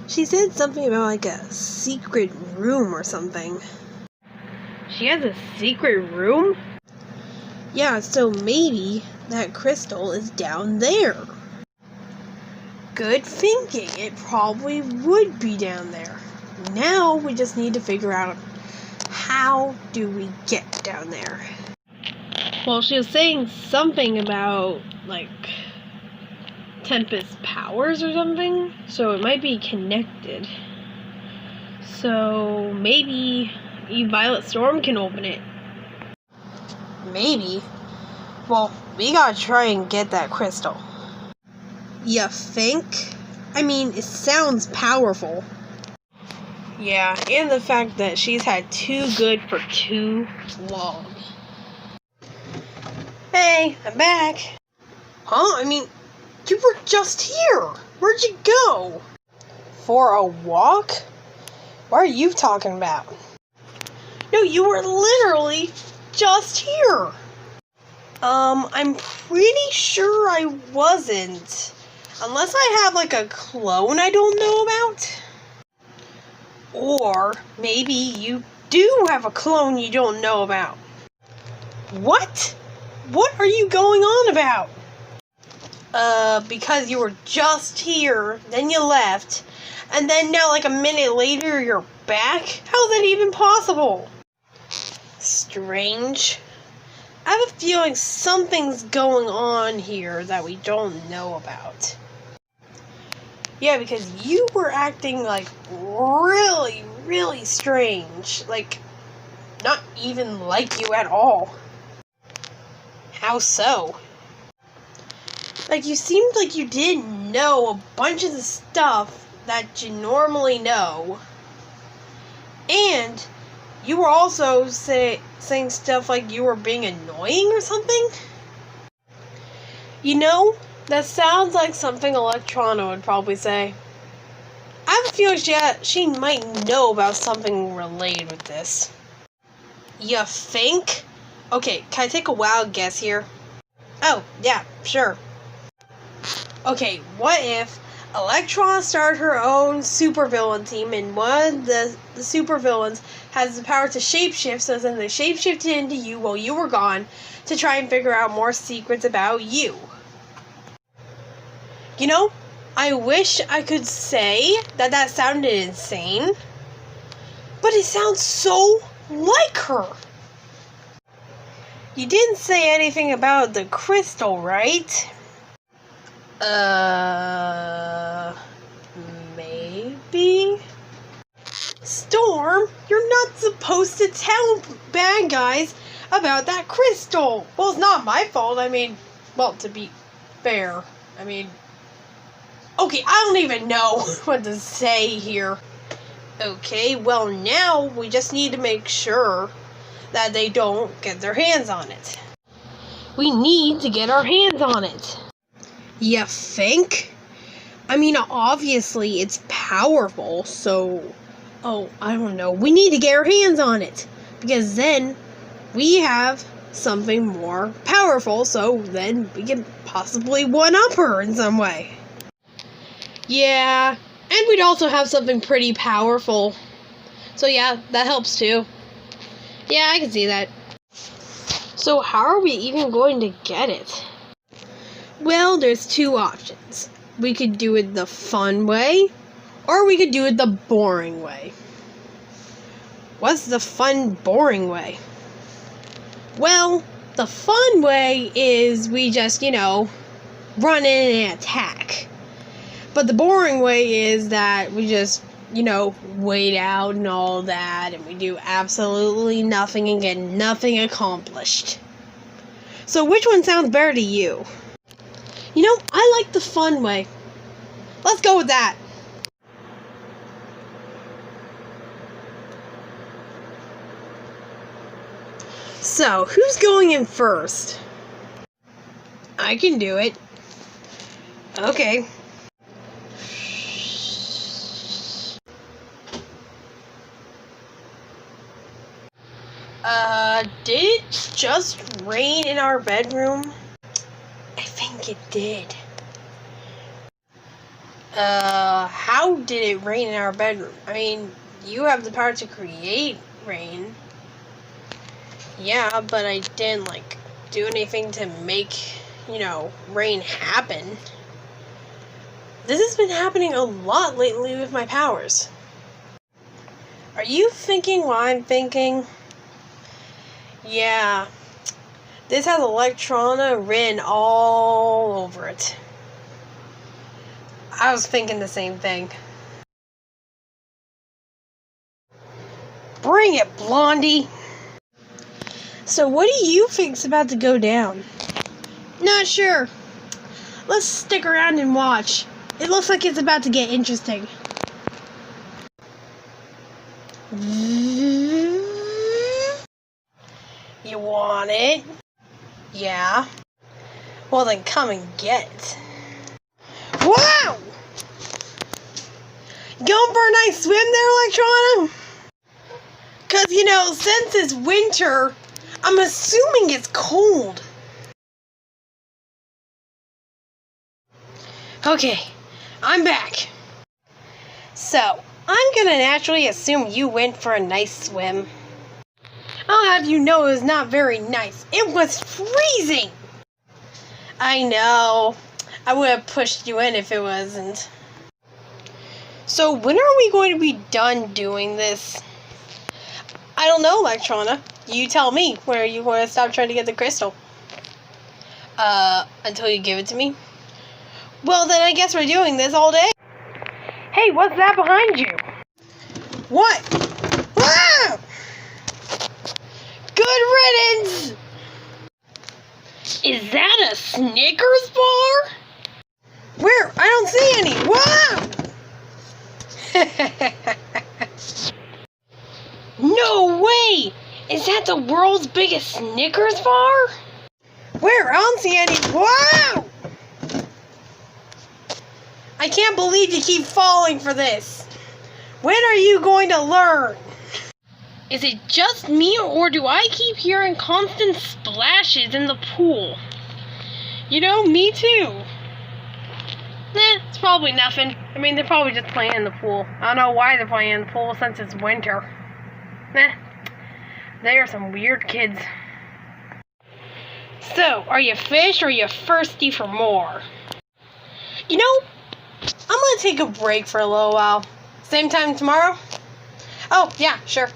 She said something about like a secret room or something. She has a secret room? Yeah, so maybe that crystal is down there. Good thinking. It probably would be down there. Now we just need to figure out how do we get down there. Well, she was saying something about, like, Tempest powers or something, so it might be connected. So maybe Violet Storm can open it. Maybe. Well, we gotta try and get that crystal. You think? I mean, it sounds powerful. Yeah, and the fact that she's had too good for too long. Hey, I'm back. Huh? I mean, you were just here. Where'd you go? For a walk? What are you talking about? No, you were literally just here. I'm pretty sure I wasn't. Unless I have like a clone I don't know about. Or maybe you do have a clone you don't know about. What? What are you going on about? Because you were just here, then you left, and then now like a minute later you're back? How's that even possible? Strange. I have a feeling something's going on here that we don't know about. Yeah, because you were acting like really, really strange. Like, not even like you at all. How so? Like, you seemed like you didn't know a bunch of the stuff that you normally know. And you were also saying stuff like you were being annoying or something. You know, that sounds like something Electrona would probably say. I have a feeling she might know about something related with this. You think? Okay, can I take a wild guess here? Oh, yeah, sure. Okay, what if Electrona started her own supervillain team and one of the supervillains has the power to shapeshift, so then they shapeshifted into you while you were gone to try and figure out more secrets about you. You know, I wish I could say that sounded insane, but it sounds so like her. You didn't say anything about the crystal, right? Maybe? Storm, you're not supposed to tell bad guys about that crystal. Well, it's not my fault. I mean, well, to be fair, I mean, okay, I don't even know what to say here. Okay, well, now we just need to make sure that they don't get their hands on it. We need to get our hands on it. You think? I mean, obviously it's powerful, so... Oh, I don't know. We need to get our hands on it. Because then we have something more powerful, so then we can possibly one-up her in some way. Yeah, and we'd also have something pretty powerful. So yeah, that helps too. Yeah, I can see that. So how are we even going to get it? Well, there's two options. We could do it the fun way, or we could do it the boring way. What's the fun, boring way? Well, the fun way is we just, run in and attack. But the boring way is that we just, wait out and all that, and we do absolutely nothing and get nothing accomplished. So which one sounds better to you? I like the fun way. Let's go with that. So, who's going in first? I can do it. Okay. Did it just rain in our bedroom? I think it did. How did it rain in our bedroom? I mean, you have the power to create rain. Yeah, but I didn't, like, do anything to make, rain happen. This has been happening a lot lately with my powers. Are you thinking what I'm thinking? Yeah. This has Electrona written all over it. I was thinking the same thing. Bring it, Blondie! So what do you think's about to go down? Not sure. Let's stick around and watch. It looks like it's about to get interesting. You want it? Yeah. Well then come and get it. Wow! Going for a nice swim there, Electrona? Cause since it's winter, I'm assuming it's cold. Okay, I'm back. So, I'm gonna naturally assume you went for a nice swim. I'll have you know it was not very nice. It was freezing! I know. I would have pushed you in if it wasn't. So, when are we going to be done doing this? I don't know, Electrona. You tell me. When are you going to stop trying to get the crystal? Until you give it to me? Well, then I guess we're doing this all day. Hey, what's that behind you? What? Ah! Good riddance! Is that a Snickers bar? Where? I don't see any. Wow! No way! Is that the world's biggest Snickers bar? Where? I don't see any. Wow! I can't believe you keep falling for this. When are you going to learn? Is it just me, or do I keep hearing constant splashes in the pool? Me too. It's probably nothing. I mean, they're probably just playing in the pool. I don't know why they're playing in the pool since it's winter. They are some weird kids. So, are you fish or are you thirsty for more? I'm gonna take a break for a little while. Same time tomorrow? Oh, yeah, sure.